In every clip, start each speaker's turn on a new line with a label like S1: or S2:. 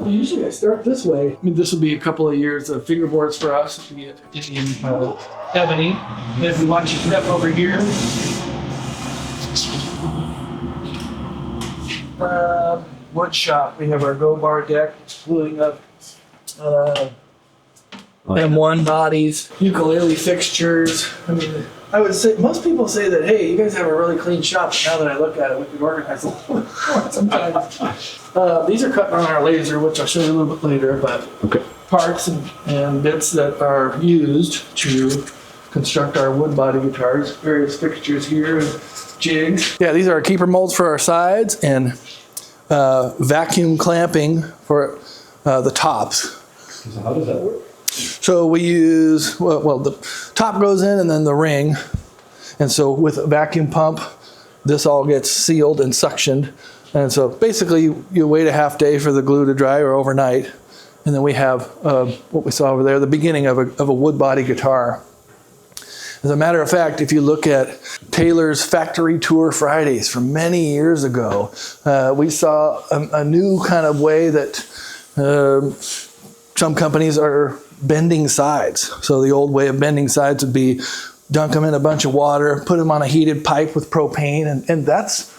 S1: Usually I start this way. I mean, this would be a couple of years of fingerboards for us. If we get Indian ebony. And if we want you to step over here. Wood shop. We have our Go Bar deck, gluing up M1 bodies, ukulele fixtures. I mean, I would say most people say that, hey, you guys have a really clean shop. But now that I look at it, we can organize a little bit more sometimes. These are cut on our laser, which I'll show you a little bit later, but parts and bits that are used to construct our wood body guitars. Various fixtures here and jigs. Yeah, these are our keeper molds for our sides and vacuum clamping for the tops.
S2: So how does that work?
S1: So we use, well, the top goes in and then the ring. And so with a vacuum pump, this all gets sealed and suctioned. And so basically you wait a half day for the glue to dry or overnight. And then we have what we saw over there, the beginning of a wood body guitar. As a matter of fact, if you look at Taylor's Factory Tour Fridays from many years ago, we saw a new kind of way that some companies are bending sides. So the old way of bending sides would be dunk them in a bunch of water, put them on a heated pipe with propane, and that's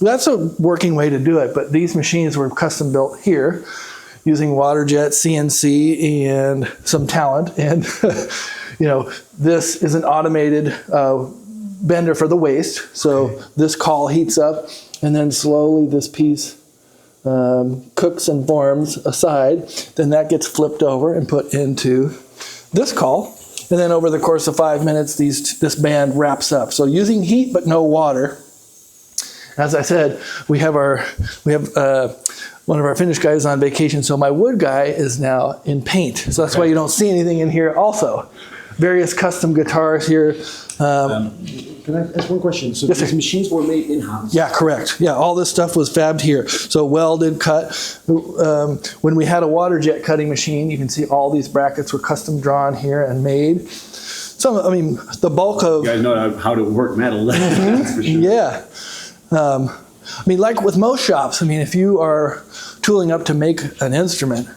S1: a working way to do it. But these machines were custom built here using water jet, CNC, and some talent. And you know, this is an automated bender for the waste. So this caul heats up, and then slowly this piece cooks and forms a side. Then that gets flipped over and put into this caul. And then over the course of 5 minutes, this band wraps up. So using heat but no water. As I said, we have one of our Finnish guys on vacation. So my wood guy is now in paint. So that's why you don't see anything in here also. Various custom guitars here.
S2: Can I ask one question? So these machines were made in-house?
S1: Yeah, correct. Yeah, all this stuff was fabbed here. So welded, cut. When we had a water jet cutting machine, you can see all these brackets were custom drawn here and made. So, I mean, the bulk of...
S2: You guys know how to work metal. That's for sure.
S1: Yeah. I mean, like with most shops, I mean, if you are tooling up to make an instrument,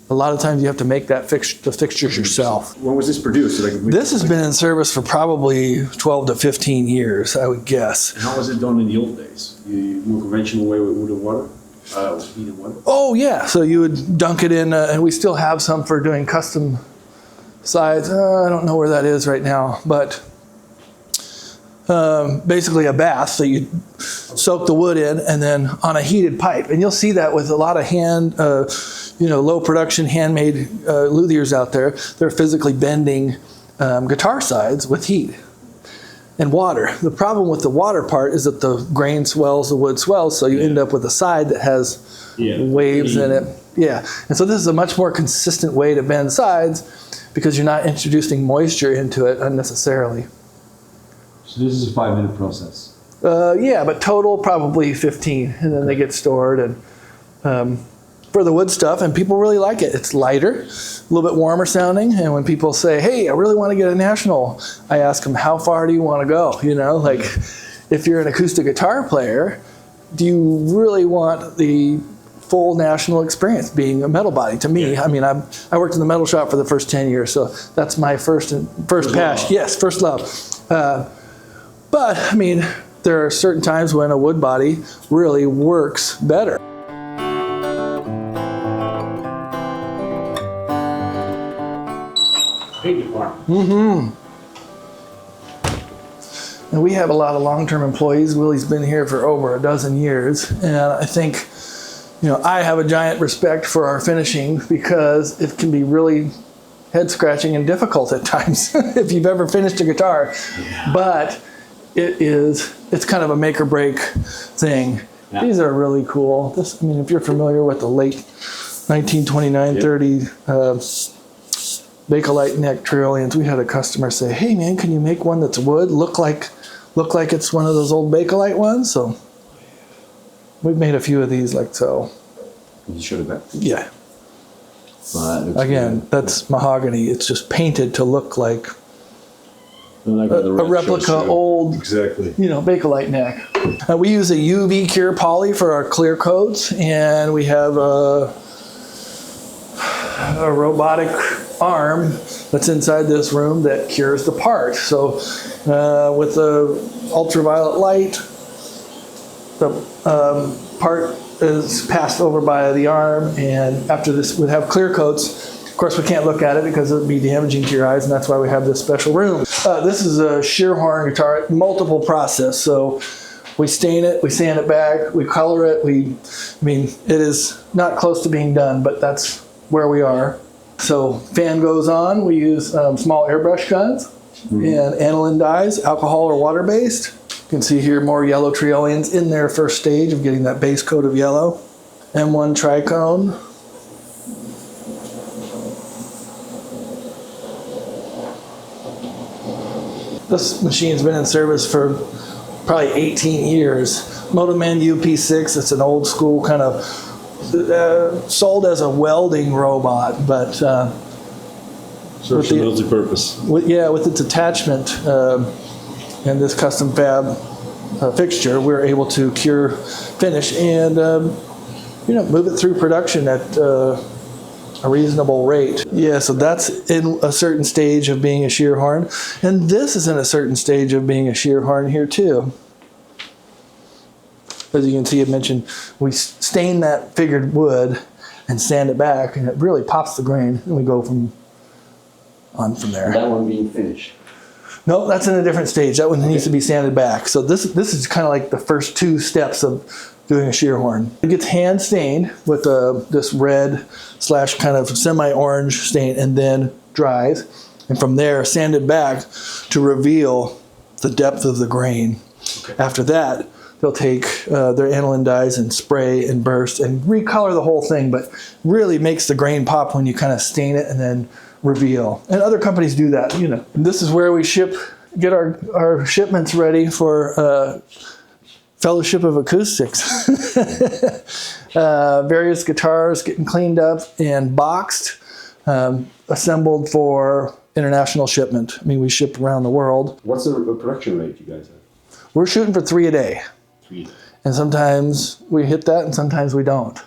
S1: a lot of times you have to make the fixtures yourself.
S2: When was this produced?
S1: This has been in service for probably 12 to 15 years, I would guess.
S2: And how was it done in the old days? More conventional way with wood and water? Heat and water?
S1: Oh, yeah. So you would dunk it in, and we still have some for doing custom sides. I don't know where that is right now, but basically a bath. So you soak the wood in and then on a heated pipe. And you'll see that with a lot of low production handmade luthiers out there. They're physically bending guitar sides with heat and water. The problem with the water part is that the grain swells, the wood swells, so you end up with a side that has waves in it. Yeah, and so this is a much more consistent way to bend sides because you're not introducing moisture into it unnecessarily.
S2: So this is a 5-minute process?
S1: Yeah, but total probably 15, and then they get stored and for the wood stuff, and people really like it. It's lighter, a little bit warmer sounding, and when people say, hey, I really want to get a National, I ask them, how far do you want to go? You know, like if you're an acoustic guitar player, do you really want the full National experience being a metal body? To me, I mean, I worked in the metal shop for the first 10 years, so that's my first passion. Yes, first love. But, I mean, there are certain times when a wood body really works better. Mm-hmm. And we have a lot of long-term employees. Willie's been here for over a dozen years, and I think, you know, I have a giant respect for our finishing because it can be really head-scratching and difficult at times if you've ever finished a guitar. Yeah. But it's kind of a make or break thing. Yeah. These are really cool. I mean, if you're familiar with the late 1929, 30 Bakelite neck Trillions, we had a customer say, hey man, can you make one that's wood, look like it's one of those old Bakelite ones? So we've made a few of these like so.
S2: You should have been.
S1: Yeah. Again, that's mahogany. It's just painted to look like a replica old, Bakelite neck. We use a UV cure poly for our clear coats, and we have a robotic arm that's inside this room that cures the part. So with the ultraviolet light, the part is passed over by the arm, and after this would have clear coats. Of course, we can't look at it because it would be damaging to your eyes, and that's why we have this special room. This is a shear horn guitar, multiple process. So we stain it, we sand it back, we color it. It is not close to being done, but that's where we are. So fan goes on. We use small airbrush guns and aniline dyes, alcohol or water-based. You can see here more yellow trioleans in their first stage of getting that base coat of yellow. M1 tricone. This machine's been in service for probably 18 years. Motoman UP6, it's an old school kind of, sold as a welding robot, but
S2: Serves a multi-purpose.
S1: with its attachment and this custom fab fixture, we're able to cure, finish, and move it through production at a reasonable rate. Yeah, so that's in a certain stage of being a shear horn, and this is in a certain stage of being a shear horn here too. As you can see, I mentioned we stain that figured wood and sand it back, and it really pops the grain, and we go from there.
S2: That one being finished.
S1: No, that's in a different stage. That one needs to be sanded back. So this is kind of like the first two steps of doing a shear horn. It gets hand stained with this red / kind of semi-orange stain, and then dries. And from there, sanded back to reveal the depth of the grain. Okay. After that, they'll take their aniline dyes and spray and burst and recolor the whole thing, but really makes the grain pop when you kind of stain it and then reveal. And other companies do that, And this is where we get our shipments ready for Fellowship of Acoustics. Various guitars getting cleaned up and boxed, assembled for international shipment. We ship around the world.
S2: What's the production rate you guys have?
S1: We're shooting for 3 a day.
S2: 3.
S1: And sometimes we hit that and sometimes we don't.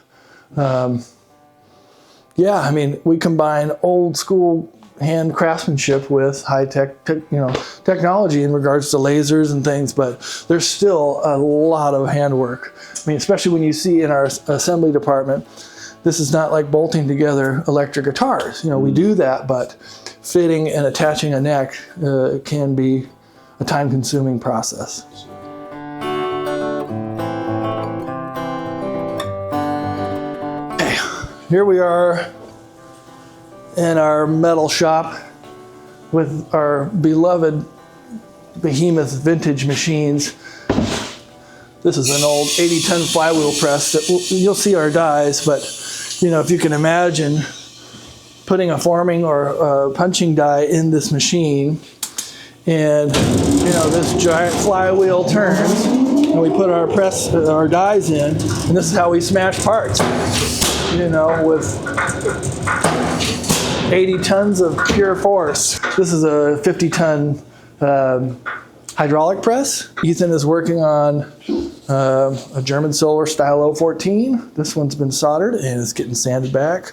S1: We combine old school hand craftsmanship with high-tech technology in regards to lasers and things, but there's still a lot of handwork. Especially when you see in our assembly department, this is not like bolting together electric guitars. We do that, but fitting and attaching a neck can be a time-consuming process. Okay, here we are in our metal shop with our beloved behemoth vintage machines. This is an old 80-ton flywheel press that you'll see our dies, but if you can imagine putting a forming or a punching die in this machine, and this giant flywheel turns, and we put our dies in, and this is how we smash parts. With 80 tons of pure force. This is a 50-ton hydraulic press. Ethan is working on a German Solar Style 014. This one's been soldered and it's getting sanded back.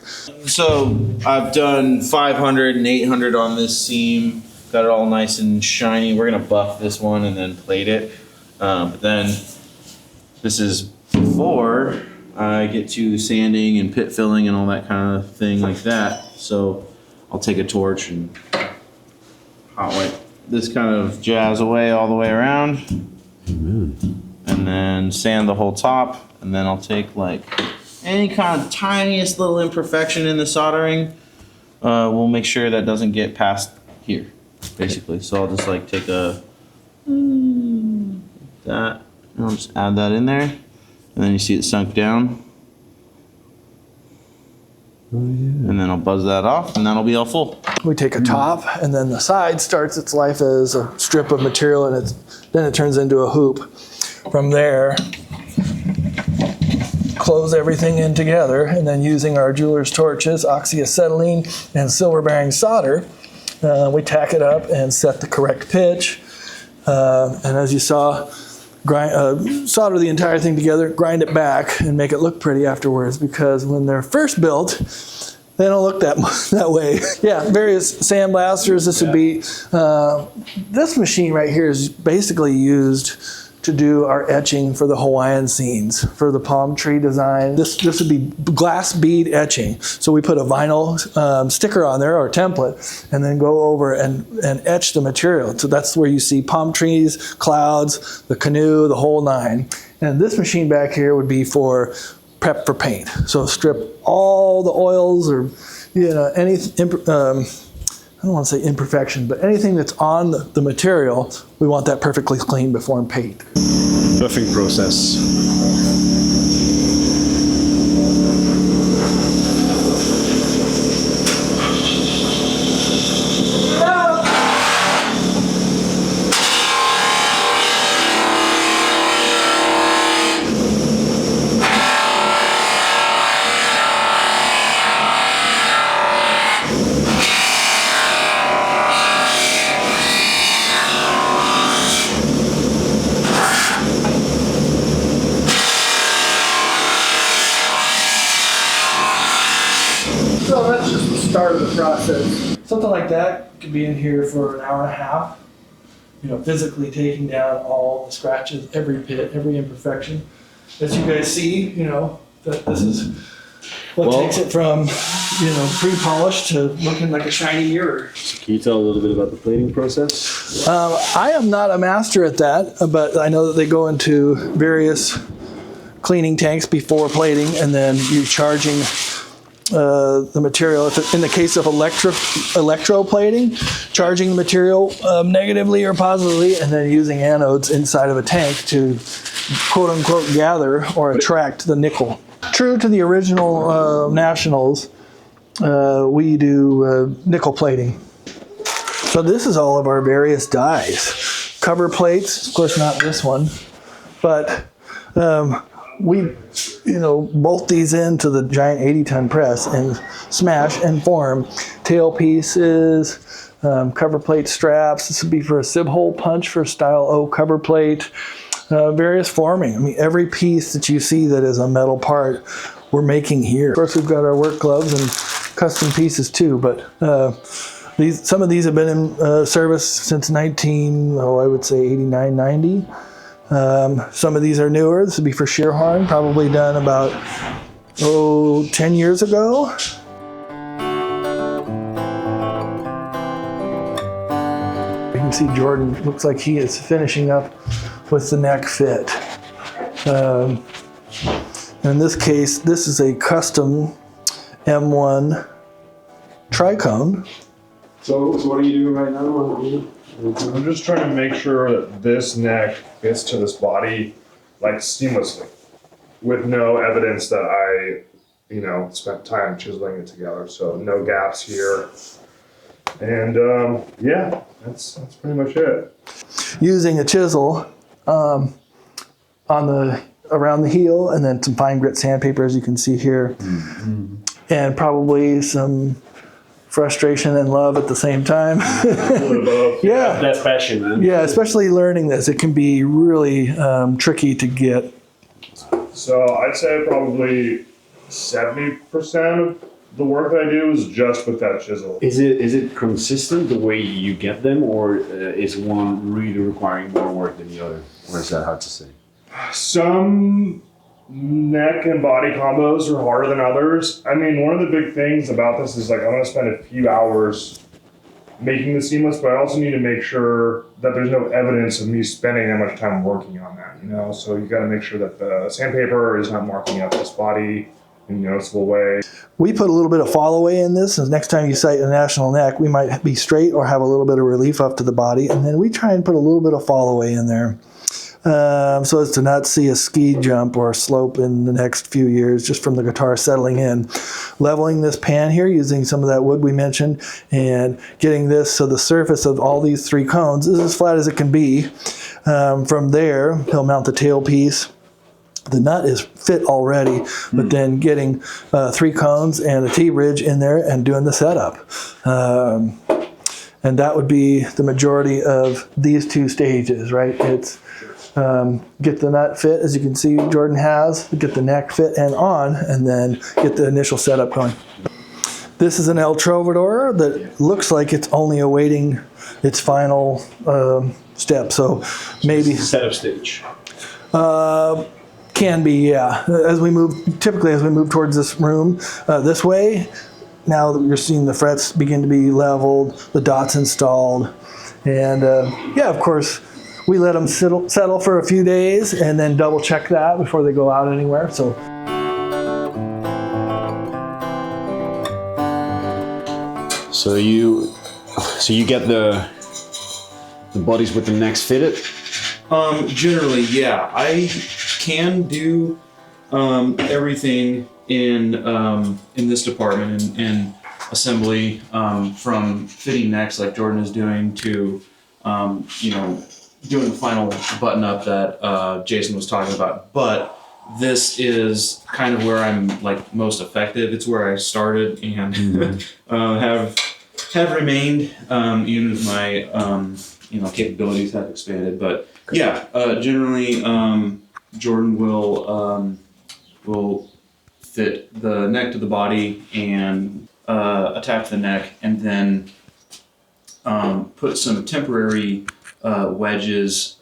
S3: So I've done 500 and 800 on this seam. Got it all nice and shiny. We're gonna buff this one and then plate it. But then this is before I get to sanding and pit filling and all that kind of thing like that. So I'll take a torch and hot wipe this kind of jazz away all the way around. Amen. And then sand the whole top. And then I'll take like any kind of tiniest little imperfection in the soldering. We'll make sure that doesn't get past here, basically. So I'll just like take that, and I'll just add that in there. And then you see it sunk down. Oh, yeah. And then I'll buzz that off and that'll be all full.
S1: We take a top and then the side starts its life as a strip of material and then it turns into a hoop. From there, close everything in together, and then using our jeweler's torches, oxyacetylene, and silver bearing solder, we tack it up and set the correct pitch. And as you saw, solder the entire thing together, grind it back, and make it look pretty afterwards, because when they're first built, They don't look that way. Yeah, various sandblasters. This would be, this machine right here is basically used to do our etching for the Hawaiian scenes, for the palm tree design. This would be glass bead etching. So we put a vinyl sticker on there or template and then go over and etch the material. So that's where you see palm trees, clouds, the canoe, the whole nine. And this machine back here would be for prep for paint. So strip all the oils or, you know, any, I don't want to say imperfection, but anything that's on the material, we want that perfectly clean before paint.
S2: Buffing process.
S1: So that's just the start of the process. Something like that could be in here for an hour and a half. You know, physically taking down all the scratches, every pit, every imperfection. As you guys see, you know, that this is what takes it from, you know, pre-polished to looking like a shiny mirror.
S2: Can you tell a little bit about the plating process?
S1: I am not a master at that, but I know that they go into various cleaning tanks before plating, and then you're charging the material. In the case of electroplating, charging the material negatively or positively, and then using anodes inside of a tank to quote unquote gather or attract the nickel. True to the original Nationals, we do nickel plating. So this is all of our various dies. Cover plates, of course not this one, but we, you know, bolt these into the giant 80-ton press and smash and form tail pieces, cover plate straps. This would be for a sib hole punch for style O cover plate. Various forming. I mean, every piece that you see that is a metal part, we're making here. Of course, we've got our work gloves and custom pieces too, but some of these have been in service since 89, 90. Some of these are newer. This would be for Shearhorn, probably done about 10 years ago. You can see Jordan looks like he is finishing up with the neck fit. In this case, this is a custom M1 tricone.
S2: So what are you doing right now?
S4: I'm just trying to make sure that this neck fits to this body like seamlessly, with no evidence that I, you know, spent time chiseling it together. So no gaps here. And yeah, that's pretty much it.
S1: Using a chisel on around the heel, and then some fine grit sandpaper, as you can see here, and probably some frustration and love at the same time. Yeah,
S2: That's passion, man.
S1: yeah, especially learning this, it can be really tricky to get.
S4: So I'd say probably 70% of the work that I do is just with that chisel.
S2: Is it consistent the way you get them, or is one really requiring more work than the other? Or is that hard to say?
S4: Some neck and body combos are harder than others. I mean, one of the big things about this is like I'm going to spend a few hours making the seamless, but I also need to make sure that there's no evidence of me spending that much time working on that, you know? So you got to make sure that the sandpaper is not marking up this body in a noticeable way.
S1: We put a little bit of fall away in this, and next time you sight a National neck, we might be straight or have a little bit of relief up to the body, and then we try and put a little bit of fall away in there. So as to not see a ski jump or a slope in the next few years just from the guitar settling in. Leveling this pan here using some of that wood we mentioned and getting this so the surface of all these three cones is as flat as it can be. From there, he'll mount the tail piece. The nut is fit already, but then getting 3 cones and a T-bridge in there and doing the setup. And that would be the majority of these 2 stages, right? It's get the nut fit, as you can see Jordan has, get the neck fit and on, and then get the initial setup going. This is an El Trovador that looks like it's only awaiting its final step. So maybe
S2: Setup stage.
S1: can be, yeah. As we move towards this room this way, now that you're seeing the frets begin to be leveled, the dots installed, and yeah, of course, we let them settle for a few days and then double check that before they go out anywhere. So.
S2: So you get the bodies with the necks fitted.
S3: Generally, yeah. I can do everything in this department in assembly, from fitting necks like Jordan is doing to doing the final button up that Jason was talking about. But this is kind of where I'm like most effective. It's where I started and have remained, even as my capabilities have expanded. But yeah, generally Jordan will fit the neck to the body and attach the neck, and then put some temporary wedges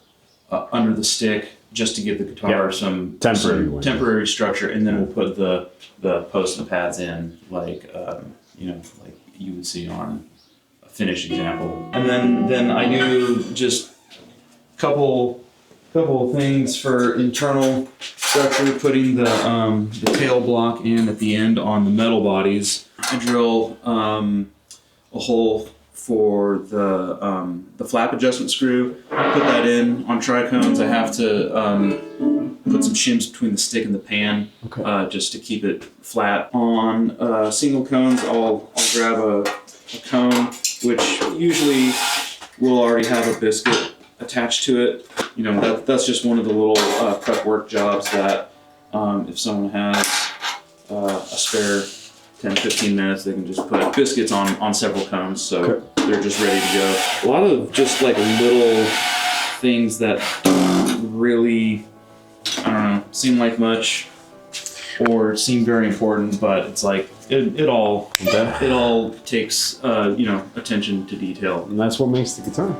S3: under the stick just to give the guitar some temporary structure, and then we'll put the posts and pads in like like you would see on a finished example. And then I do just couple things for internal structure, putting the tail block in at the end on the metal bodies. I drill a hole for the flap adjustment screw, put that in on tricones. I have to put some shims between the stick and the pan, just to keep it flat. On single cones, I'll grab a cone, which usually will already have a biscuit attached to it. That's just one of the little prep work jobs that if someone has a spare 10-15 minutes, they can just put biscuits on several cones, so they're just ready to go. A lot of just like little things that don't really, seem like much or seem very important, but it's like it all takes attention to detail.
S2: And that's what makes the guitar.